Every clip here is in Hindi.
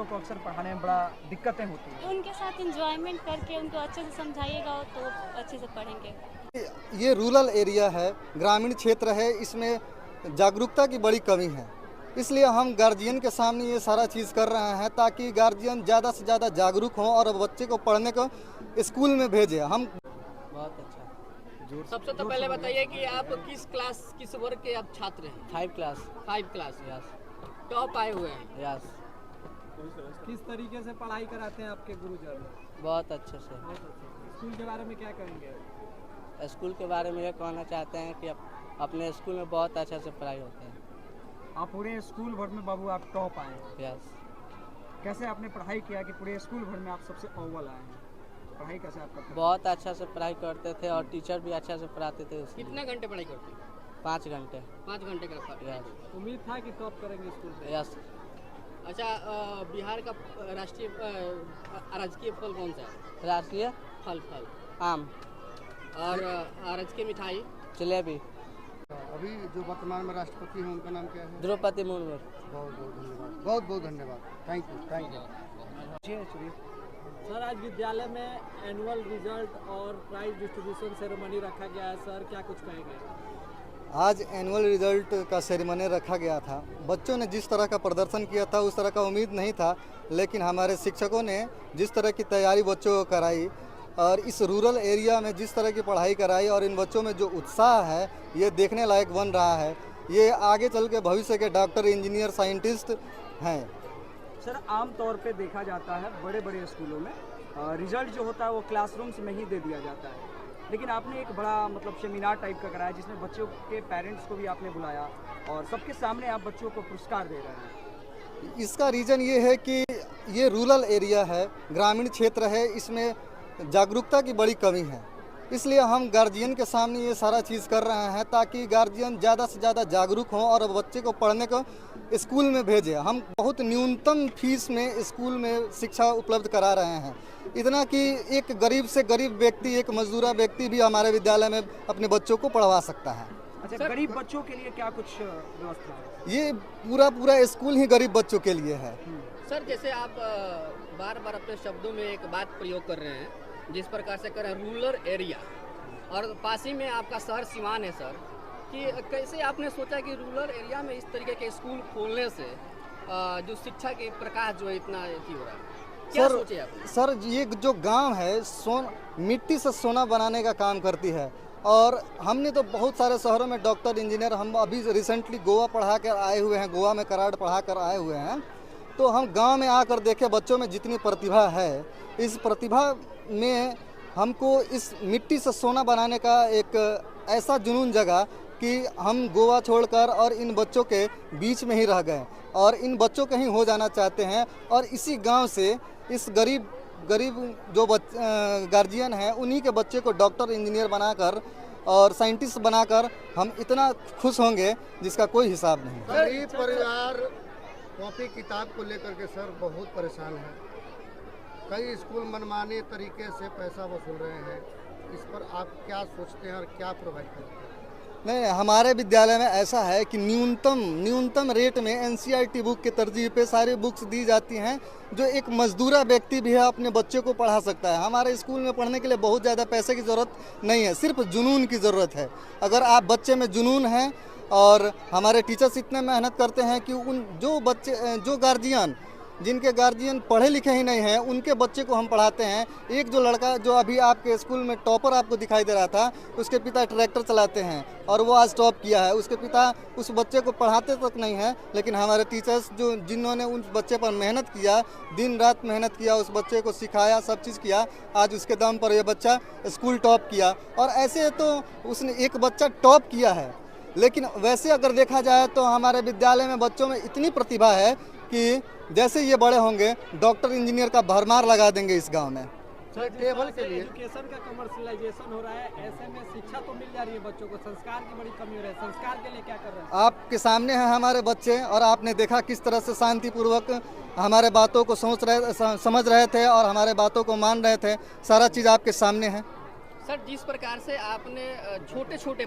बच्चों को अक्सर पढ़ाने में बड़ा दिक्कतें होती हैं। उनके साथ एंजॉयमेंट करके उनको अच्छे से समझाइएगा तो अच्छे से पढ़ेंगे। ये रूरल एरिया है, ग्रामीण क्षेत्र है, इसमें जागरूकता की बड़ी कमी है। इसलिए हम गार्जियन के सामने ये सारा चीज़ कर रहे हैं ताकि गार्जियन ज़्यादा से ज़्यादा जागरूक हों और बच्चे को पढ़ने को स्कूल में भेजें। हम बहुत अच्छा। सबसे तो पहले बताइए कि आप किस वर्ग के आप छात्र हैं? 5 क्लास। 5 क्लास। यस। टॉप आए हुए हैं। यस। किस तरीके से पढ़ाई कराते हैं आपके गुरुजन? बहुत अच्छे से। स्कूल के बारे में क्या कहेंगे? स्कूल के बारे में ये कहना चाहते हैं कि अपने स्कूल में बहुत अच्छे से पढ़ाई होती है। आप पूरे स्कूल भर में बाबू आप टॉप आए हैं। यस। कैसे आपने पढ़ाई किया कि पूरे स्कूल भर में आप सबसे अव्वल आए हैं? पढ़ाई कैसे आप करते थे? बहुत अच्छा से पढ़ाई करते थे और टीचर भी अच्छा से पढ़ाते थे। कितने घंटे पढ़ाई करते हैं? 5 घंटे। 5 घंटे का पढ़ाई। यस। उम्मीद था कि टॉप करेंगे स्कूल में। यस। अच्छा, बिहार का राजकीय फल कौन सा है? राष्ट्रीय फल आम और राजकीय मिठाई? जलेबी। अभी जो वर्तमान में राष्ट्रपति हैं उनका नाम क्या है? द्रौपदी मुर्मू। बहुत बहुत धन्यवाद, बहुत बहुत धन्यवाद। Thank you. सर, आज विद्यालय में एनुअल रिजल्ट और प्राइज डिस्ट्रीब्यूशन सेरेमनी रखा गया है। सर, क्या कुछ कहेंगे? आज एनुअल रिजल्ट का सेरेमनी रखा गया था। बच्चों ने जिस तरह का प्रदर्शन किया था उस तरह का उम्मीद नहीं था, लेकिन हमारे शिक्षकों ने जिस तरह की तैयारी बच्चों को कराई और इस रूरल एरिया में जिस तरह की पढ़ाई कराई और इन बच्चों में जो उत्साह है ये देखने लायक बन रहा है। ये आगे चल के भविष्य के डॉक्टर, इंजीनियर, साइंटिस्ट हैं। सर, आम तौर पे देखा जाता है बड़े बड़े स्कूलों में रिजल्ट जो होता है वो क्लासरूम्स में ही दे दिया जाता है, लेकिन आपने एक बड़ा सेमिनार टाइप का कराया जिसमें बच्चों के पेरेंट्स को भी आपने बुलाया और सबके सामने आप बच्चों को पुरस्कार दे रहे हैं। इसका रीज़न ये है कि ये रूरल एरिया है, ग्रामीण क्षेत्र है, इसमें जागरूकता की बड़ी कमी है। इसलिए हम गार्जियन के सामने ये सारा चीज़ कर रहे हैं ताकि गार्जियन ज़्यादा से ज़्यादा जागरूक हों और बच्चे को पढ़ने को स्कूल में भेजें। हम बहुत न्यूनतम फीस में स्कूल में शिक्षा उपलब्ध करा रहे हैं, इतना कि एक गरीब से गरीब व्यक्ति, एक मजदूरा व्यक्ति भी हमारे विद्यालय में अपने बच्चों को पढ़वा सकता है। अच्छा, गरीब बच्चों के लिए क्या कुछ व्यवस्था है? ये पूरा स्कूल ही गरीब बच्चों के लिए है। सर, जैसे आप बार बार अपने शब्दों में एक बात प्रयोग कर रहे हैं, जिस प्रकार से कर रहे हैं रूरल एरिया और पास ही में आपका शहर सिवान है सर, कि कैसे आपने सोचा कि रूरल एरिया में इस तरीके के स्कूल खोलने से जो शिक्षा के प्रकाश जो है इतना हो रहा है, क्या सोचे आपने? सर, ये जो गांव है मिट्टी से सोना बनाने का काम करती है और हमने तो बहुत सारे शहरों में डॉक्टर, इंजीनियर, हम अभी रिसेंटली गोवा पढ़ा कर आए हुए हैं, गोवा में कराड़ पढ़ा कर आए हुए हैं, तो हम गांव में आकर देखे बच्चों में जितनी प्रतिभा है, इस प्रतिभा में हमको इस मिट्टी से सोना बनाने का एक ऐसा जुनून जगा कि हम गोवा छोड़कर और इन बच्चों के बीच में ही रह गए और इन बच्चों के ही हो जाना चाहते हैं और इसी गांव से इस गरीब जो गार्जियन हैं उन्हीं के बच्चे को डॉक्टर, इंजीनियर बनाकर और साइंटिस्ट बनाकर हम इतना खुश होंगे जिसका कोई हिसाब नहीं। गरीब परिवार कॉपी किताब को लेकर के सर बहुत परेशान है। कई स्कूल मनमाने तरीके से पैसा वसूल रहे हैं, इस पर आप क्या सोचते हैं और क्या प्रोवाइड करते हैं? नहीं, हमारे विद्यालय में ऐसा है कि न्यूनतम रेट में एनसीईआरटी बुक के तरजीह पे सारी बुक्स दी जाती हैं जो एक मजदूरा व्यक्ति भी है अपने बच्चे को पढ़ा सकता है। हमारे स्कूल में पढ़ने के लिए बहुत ज़्यादा पैसे की ज़रूरत नहीं है, सिर्फ जुनून की ज़रूरत है। अगर आप बच्चे में जुनून है और हमारे टीचर्स इतने मेहनत करते हैं कि उन जो गार्जियन जिनके गार्जियन पढ़े लिखे ही नहीं हैं उनके बच्चे को हम पढ़ाते हैं। एक जो लड़का जो अभी आपके स्कूल में टॉपर आपको दिखाई दे रहा था, उसके पिता ट्रैक्टर चलाते हैं और वो आज टॉप किया है। उसके पिता उस बच्चे को पढ़ाते तक नहीं है, लेकिन हमारे टीचर्स जिन्होंने उस बच्चे पर मेहनत किया, दिन रात मेहनत किया, उस बच्चे को सिखाया, सब चीज़ किया, आज उसके दम पर ये बच्चा स्कूल टॉप किया। और ऐसे तो उसने एक बच्चा टॉप किया है, लेकिन वैसे अगर देखा जाए तो हमारे विद्यालय में बच्चों में इतनी प्रतिभा है कि जैसे ये बड़े होंगे डॉक्टर, इंजीनियर का भरमार लगा देंगे इस गांव में। सर, टेबल के लिए एजुकेशन का कमर्शियलाइजेशन हो रहा है, ऐसे में शिक्षा तो मिल जा रही है बच्चों को, संस्कार की बड़ी कमी हो रही है, संस्कार के लिए क्या कर रहे हैं? आपके सामने हैं हमारे बच्चे और आपने देखा किस तरह से शांतिपूर्वक हमारे बातों को समझ रहे थे और हमारे बातों को मान रहे थे। सारा चीज़ आपके सामने है। सर जिस प्रकार से आपने छोटे छोटे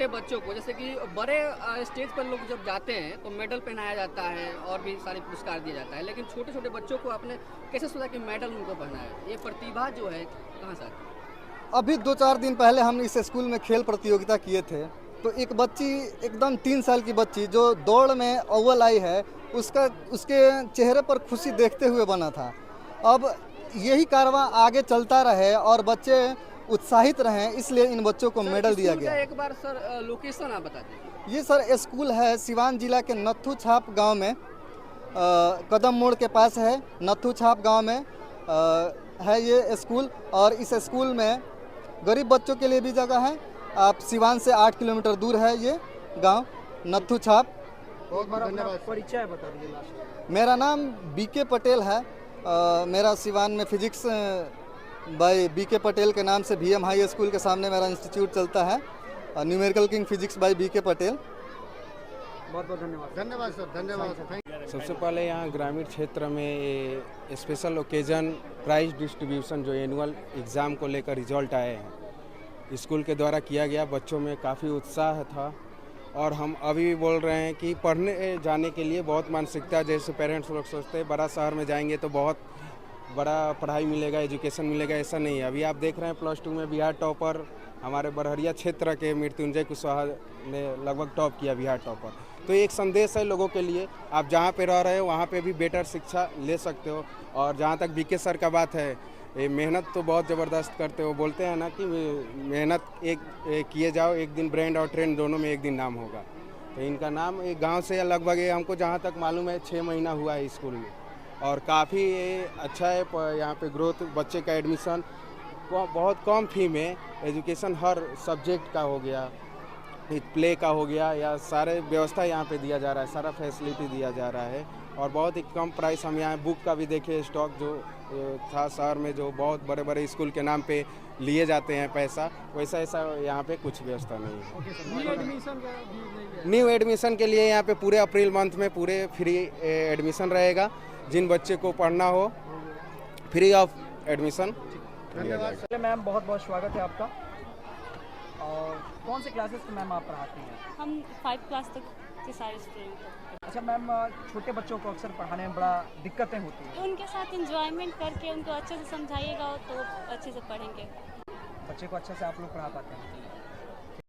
बच्चों को जैसे कि बड़े स्टेज पर लोग जब जाते हैं तो मेडल पहनाया जाता है और भी सारे पुरस्कार दिया जाता है, लेकिन छोटे छोटे बच्चों को आपने कैसे सोचा कि मेडल उनको पहनाया? ये प्रतिभा जो है कहाँ से आती है? अभी 2-4 दिन पहले हम इस स्कूल में खेल प्रतियोगिता किए थे, तो एक बच्ची एकदम 3 साल की बच्ची जो दौड़ में अव्वल आई है, उसके चेहरे पर खुशी देखते हुए बना था। अब यही कारवां आगे चलता रहे और बच्चे उत्साहित रहें, इसलिए इन बच्चों को मेडल दिया गया। एक बार सर लोकेशन आप बता दीजिए। ये सर स्कूल है सिवान जिला के नथू छाप गांव में, कदम मोड़ के पास है। नथू छाप गांव में है ये स्कूल, और इस स्कूल में गरीब बच्चों के लिए भी जगह है। आप सिवान से 8 किलोमीटर दूर है ये गांव नथू छाप। बहुत बहुत धन्यवाद। परिचय बता दीजिए लास्ट। मेरा नाम बीके पटेल है। मेरा सिवान में फिजिक्स बाय बीके पटेल के नाम से बीएम हाई स्कूल के सामने मेरा इंस्टीट्यूट चलता है, numerical king physics by BK Patel. बहुत बहुत धन्यवाद। धन्यवाद सर, धन्यवाद। सबसे पहले यहाँ ग्रामीण क्षेत्र में स्पेशल ओकेजन प्राइज डिस्ट्रीब्यूशन जो एनुअल एग्ज़ाम को लेकर रिजल्ट आए हैं स्कूल के द्वारा किया गया। बच्चों में काफ़ी उत्साह था और हम अभी भी बोल रहे हैं कि पढ़ने जाने के लिए बहुत मानसिकता, जैसे पेरेंट्स लोग सोचते हैं बड़ा शहर में जाएंगे तो बहुत बड़ा पढ़ाई मिलेगा, एजुकेशन मिलेगा, ऐसा नहीं है। अभी आप देख रहे हैं +2 में बिहार टॉपर हमारे बरहरिया क्षेत्र के मृत्युंजय कुशवाहा ने लगभग टॉप किया, बिहार टॉपर। तो एक संदेश है लोगों के लिए, आप जहाँ पे रह रहे हो वहाँ पे भी बेटर शिक्षा ले सकते हो। और जहाँ तक बीके सर का बात है, ये मेहनत तो बहुत ज़बरदस्त करते हो। बोलते हैं ना कि मेहनत एक किए जाओ, एक दिन ब्रांड और ट्रेंड दोनों में एक दिन नाम होगा। तो इनका नाम एक गांव से लगभग हमको जहाँ तक मालूम है 6 महीना हुआ है स्कूल में, और काफ़ी अच्छा है यहाँ पे ग्रोथ। बच्चे का एडमिशन बहुत कम फी में एजुकेशन हर सब्जेक्ट का हो गया, प्ले का हो गया, या सारे व्यवस्था यहाँ पे दिया जा रहा है, सारा फैसिलिटी दिया जा रहा है। और बहुत ही कम प्राइस हम यहाँ बुक का भी देखे, स्टॉक जो था शहर में जो बहुत बड़े बड़े स्कूल के नाम पे लिए जाते हैं पैसा, वैसा ऐसा यहाँ पे कुछ व्यवस्था नहीं है। न्यू एडमिशन के लिए यहाँ पे पूरे अप्रैल मंथ में पूरे फ्री एडमिशन रहेगा। जिन बच्चे को पढ़ना हो फ्री ऑफ एडमिशन। धन्यवाद मैम, बहुत बहुत स्वागत है आपका। और कौन से क्लासेस में मैम आप पढ़ाती हैं? हम 5 क्लास तक के सारे स्टूडेंट हैं। अच्छा मैम, छोटे बच्चों को अक्सर पढ़ाने में बड़ा दिक्कतें होती हैं, उनके साथ इंजॉयमेंट करके उनको अच्छे से समझाइएगा तो अच्छे से पढ़ेंगे। बच्चे को अच्छे से आप लोग पढ़ा पाते हैं?